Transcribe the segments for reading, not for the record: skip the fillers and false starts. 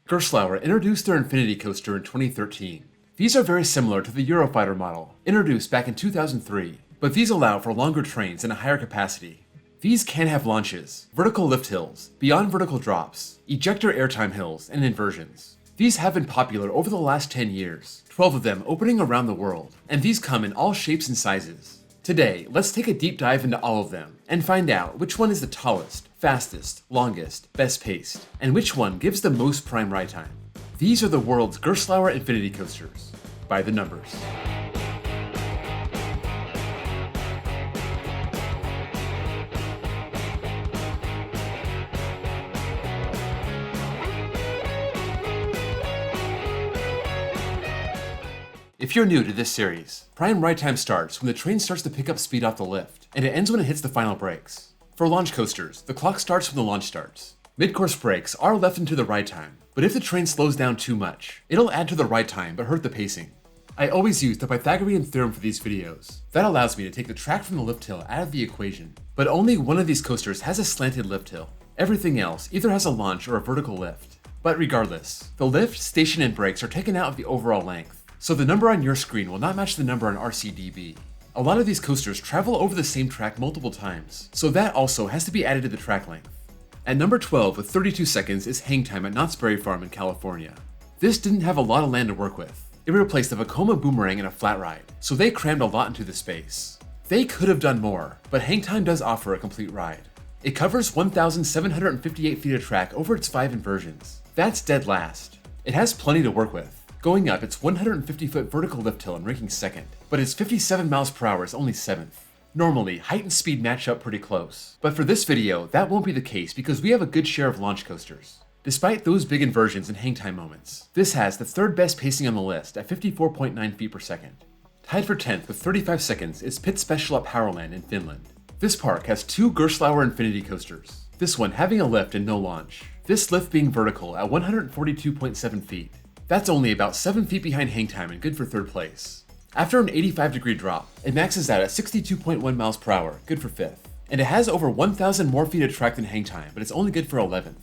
Gerstlauer introduced their Infinity Coaster in 2013. These are very similar to the Eurofighter model, introduced back in 2003, but these allow for longer trains and a higher capacity. These can have launches, vertical lift hills, beyond vertical drops, ejector airtime hills, and inversions. These have been popular over the last 10 years, 12 of them opening around the world, and these come in all shapes and sizes. Today, let's take a deep dive into all of them, and find out which one is the tallest, fastest, longest, best paced, and which one gives the most prime ride time. These are the world's Gerstlauer Infinity Coasters, by the numbers. If you're new to this series, prime ride time starts when the train starts to pick up speed off the lift, and it ends when it hits the final brakes. For launch coasters, the clock starts when the launch starts. Mid-course brakes are left into the ride time, but if the train slows down too much, it'll add to the ride time but hurt the pacing. I always use the Pythagorean theorem for these videos. That allows me to take the track from the lift hill out of the equation, but only one of these coasters has a slanted lift hill. Everything else either has a launch or a vertical lift. But regardless, the lift, station, and brakes are taken out of the overall length, so the number on your screen will not match the number on RCDB. A lot of these coasters travel over the same track multiple times, so that also has to be added to the track length. At number 12 with 32 seconds is HangTime at Knott's Berry Farm in California. This didn't have a lot of land to work with. It replaced a Vekoma boomerang and a flat ride, so they crammed a lot into the space. They could have done more, but HangTime does offer a complete ride. It covers 1,758 feet of track over its 5 inversions. That's dead last. It has plenty to work with. Going up, its 150-foot vertical lift hill and ranking second, but its 57 miles per hour is only 7th. Normally, height and speed match up pretty close, but for this video, that won't be the case because we have a good share of launch coasters. Despite those big inversions and hangtime moments, this has the third best pacing on the list at 54.9 feet per second. Tied for 10th with 35 seconds is Pit Special at Powerland in Finland. This park has 2 Gerstlauer Infinity coasters, this one having a lift and no launch, this lift being vertical at 142.7 feet. That's only about 7 feet behind HangTime and good for 3rd place. After an 85-degree drop, it maxes out at 62.1 miles per hour, good for 5th. And it has over 1,000 more feet of track than HangTime, but it's only good for 11th.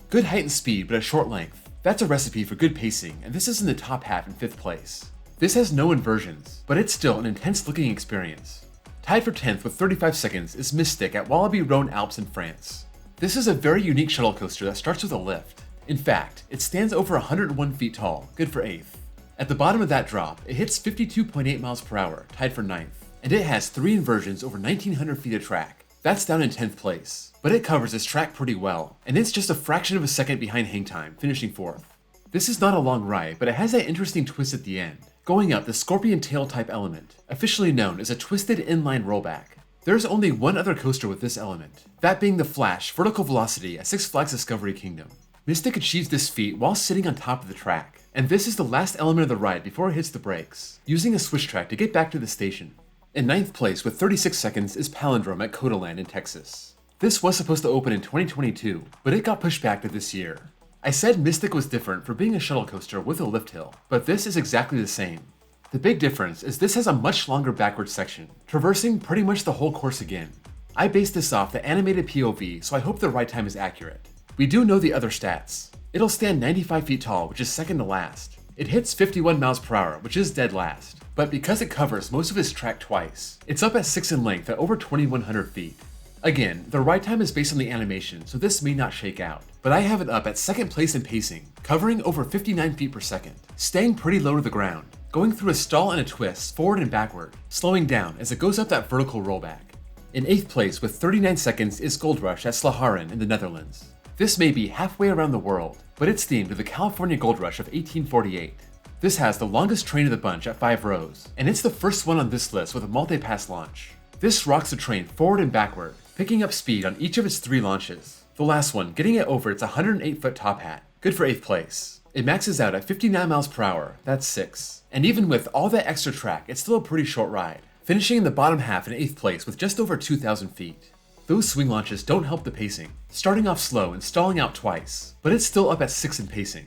Good height and speed, but a short length. That's a recipe for good pacing, and this is in the top half in 5th place. This has no inversions, but it's still an intense-looking experience. Tied for 10th with 35 seconds is Mystic at Walibi-Rhône Alps in France. This is a very unique shuttle coaster that starts with a lift. In fact, it stands over 101 feet tall, good for 8th. At the bottom of that drop, it hits 52.8 miles per hour, tied for 9th, and it has 3 inversions over 1,900 feet of track. That's down in 10th place, but it covers its track pretty well, and it's just a fraction of a second behind HangTime, finishing 4th. This is not a long ride, but it has that interesting twist at the end, going up the scorpion tail type element, officially known as a twisted inline rollback. There's only one other coaster with this element, that being the Flash Vertical Velocity at Six Flags Discovery Kingdom. Mystic achieves this feat while sitting on top of the track, and this is the last element of the ride before it hits the brakes, using a switch track to get back to the station. In 9th place with 36 seconds is Palindrome at Codaland in Texas. This was supposed to open in 2022, but it got pushed back to this year. I said Mystic was different for being a shuttle coaster with a lift hill, but this is exactly the same. The big difference is this has a much longer backward section, traversing pretty much the whole course again. I based this off the animated POV, so I hope the ride time is accurate. We do know the other stats. It'll stand 95 feet tall, which is second to last. It hits 51 miles per hour, which is dead last. But because it covers most of its track twice, it's up at 6 in length at over 2,100 feet. Again, the ride time is based on the animation, so this may not shake out. But I have it up at 2nd place in pacing, covering over 59 feet per second, staying pretty low to the ground, going through a stall and a twist forward and backward, slowing down as it goes up that vertical rollback. In 8th place with 39 seconds is Gold Rush at Slagharen in the Netherlands. This may be halfway around the world, but it's themed to the California Gold Rush of 1848. This has the longest train of the bunch at 5 rows, and it's the first one on this list with a multi-pass launch. This rocks the train forward and backward, picking up speed on each of its 3 launches. The last one getting it over its 108-foot top hat, good for 8th place. It maxes out at 59 miles per hour, that's 6. And even with all that extra track, it's still a pretty short ride, finishing in the bottom half in 8th place with just over 2,000 feet. Those swing launches don't help the pacing, starting off slow and stalling out twice, but it's still up at 6 in pacing.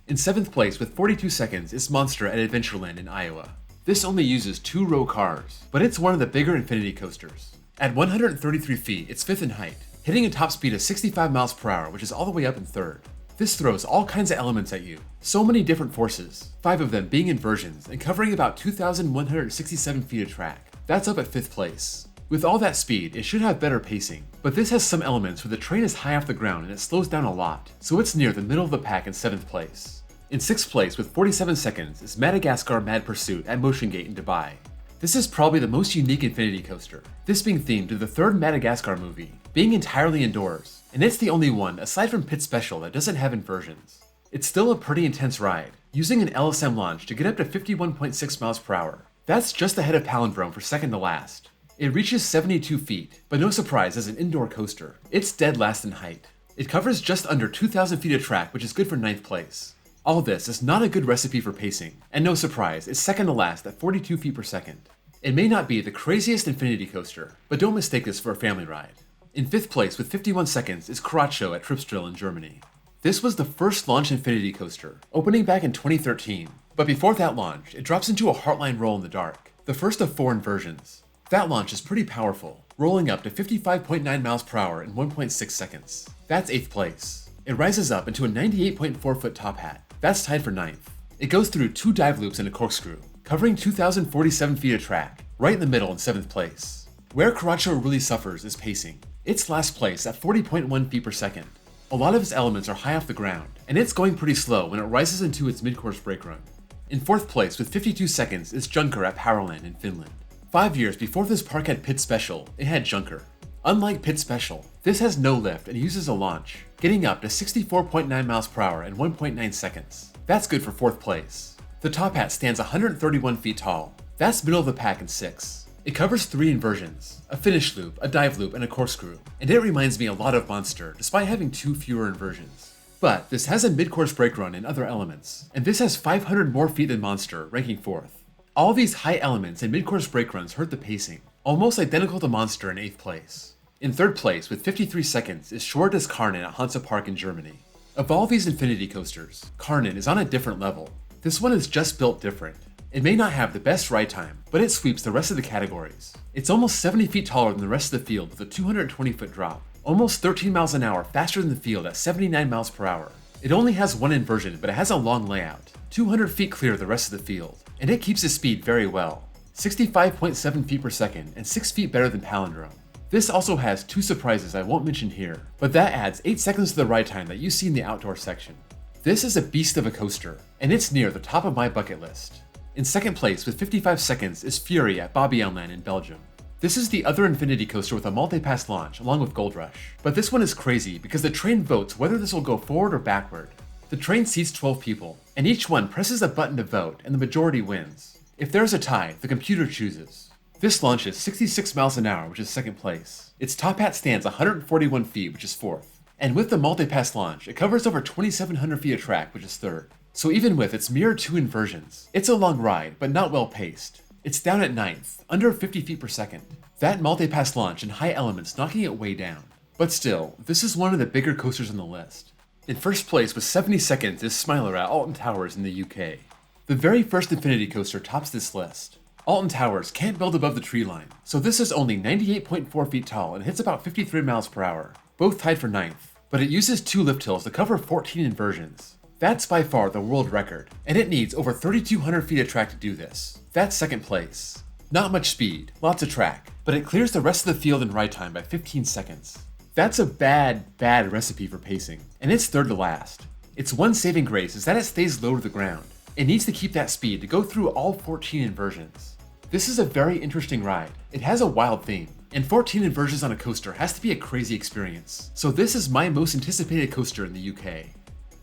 In 7th place with 42 seconds is Monster at Adventureland in Iowa. This only uses 2-row cars, but it's one of the bigger Infinity coasters. At 133 feet, it's 5th in height, hitting a top speed of 65 miles per hour, which is all the way up in 3rd. This throws all kinds of elements at you. So many different forces, 5 of them being inversions and covering about 2,167 feet of track. That's up at 5th place. With all that speed, it should have better pacing, but this has some elements where the train is high off the ground and it slows down a lot, so it's near the middle of the pack in 7th place. In 6th place with 47 seconds is Madagascar Mad Pursuit at Motion Gate in Dubai. This is probably the most unique Infinity coaster, this being themed to the 3rd Madagascar movie, being entirely indoors, and it's the only one aside from Pit Special that doesn't have inversions. It's still a pretty intense ride, using an LSM launch to get up to 51.6 miles per hour. That's just ahead of Palindrome for second to last. It reaches 72 feet, but no surprise as an indoor coaster. It's dead last in height. It covers just under 2,000 feet of track, which is good for 9th place. All this is not a good recipe for pacing, and no surprise, it's second to last at 42 feet per second. It may not be the craziest Infinity coaster, but don't mistake this for a family ride. In 5th place with 51 seconds is Karacho at Tripsdrill in Germany. This was the first launch Infinity coaster, opening back in 2013, but before that launch, it drops into a Heartline roll in the dark, the first of 4 inversions. That launch is pretty powerful, rolling up to 55.9 miles per hour in 1.6 seconds. That's 8th place. It rises up into a 98.4 foot top hat. That's tied for 9th. It goes through 2 dive loops and a corkscrew, covering 2,047 feet of track, right in the middle in 7th place. Where Karacho really suffers is pacing. It's last place at 40.1 feet per second. A lot of its elements are high off the ground, and it's going pretty slow when it rises into its mid-course brake run. In 4th place with 52 seconds is Junker at Powerland in Finland. 5 years before this park had Pit Special, it had Junker. Unlike Pit Special, this has no lift and uses a launch, getting up to 64.9 miles per hour in 1.9 seconds. That's good for 4th place. The top hat stands 131 feet tall. That's middle of the pack in 6th. It covers 3 inversions, a finish loop, a dive loop, and a corkscrew, and it reminds me a lot of Monster, despite having 2 fewer inversions. But this has a mid-course brake run and other elements, and this has 500 more feet than Monster, ranking 4th. All these high elements and mid-course brake runs hurt the pacing, almost identical to Monster in 8th place. In 3rd place with 53 seconds is Schwartes Karnan at Hansa Park in Germany. Of all these Infinity coasters, Karnan is on a different level. This one is just built different. It may not have the best ride time, but it sweeps the rest of the categories. It's almost 70 feet taller than the rest of the field with a 220 foot drop, almost 13 miles an hour faster than the field at 79 miles per hour. It only has 1 inversion, but it has a long layout, 200 feet clear of the rest of the field, and it keeps its speed very well, 65.7 feet per second and 6 feet better than Palindrome. This also has 2 surprises I won't mention here, but that adds 8 seconds to the ride time that you see in the outdoor section. This is a beast of a coaster, and it's near the top of my bucket list. In 2nd place with 55 seconds is Fury at Bobbejaanland in Belgium. This is the other Infinity coaster with a multi-pass launch along with Gold Rush, but this one is crazy because the train votes whether this will go forward or backward. The train seats 12 people, and each one presses a button to vote and the majority wins. If there's a tie, the computer chooses. This launches 66 miles an hour, which is 2nd place. Its top hat stands 141 feet, which is 4th. And with the multi-pass launch, it covers over 2,700 feet of track, which is 3rd. So even with its mere 2 inversions, it's a long ride, but not well paced. It's down at 9th, under 50 feet per second. That multi-pass launch and high elements knocking it way down. But still, this is one of the bigger coasters on the list. In 1st place with 70 seconds is Smiler at Alton Towers in the UK. The very first Infinity coaster tops this list. Alton Towers can't build above the tree line, so this is only 98.4 feet tall and hits about 53 miles per hour, both tied for 9th. But it uses 2 lift hills to cover 14 inversions. That's by far the world record, and it needs over 3,200 feet of track to do this. That's 2nd place. Not much speed, lots of track, but it clears the rest of the field in ride time by 15 seconds. That's a bad recipe for pacing, and it's 3rd to last. Its one saving grace is that it stays low to the ground. It needs to keep that speed to go through all 14 inversions. This is a very interesting ride. It has a wild theme, and 14 inversions on a coaster has to be a crazy experience. So this is my most anticipated coaster in the UK.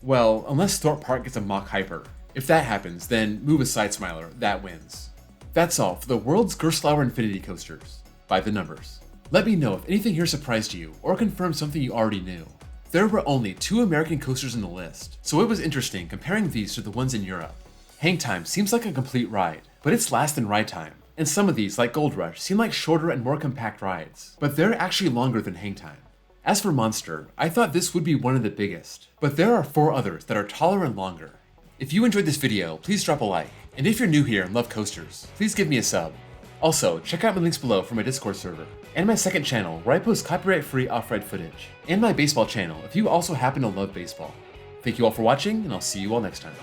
Well, unless Thorpe Park gets a Mach Hyper. If that happens, then move aside Smiler, that wins. That's all for the world's Gerstlauer Infinity coasters, by the numbers. Let me know if anything here surprised you, or confirmed something you already knew. There were only 2 American coasters in the list, so it was interesting comparing these to the ones in Europe. HangTime seems like a complete ride, but it's last in ride time, and some of these, like Gold Rush, seem like shorter and more compact rides, but they're actually longer than HangTime. As for Monster, I thought this would be one of the biggest, but there are 4 others that are taller and longer. If you enjoyed this video, please drop a like, and if you're new here and love coasters, please give me a sub. Also, check out my links below for my Discord server, and my 2nd channel where I post copyright-free off-ride footage, and my baseball channel if you also happen to love baseball. Thank you all for watching, and I'll see you all next time.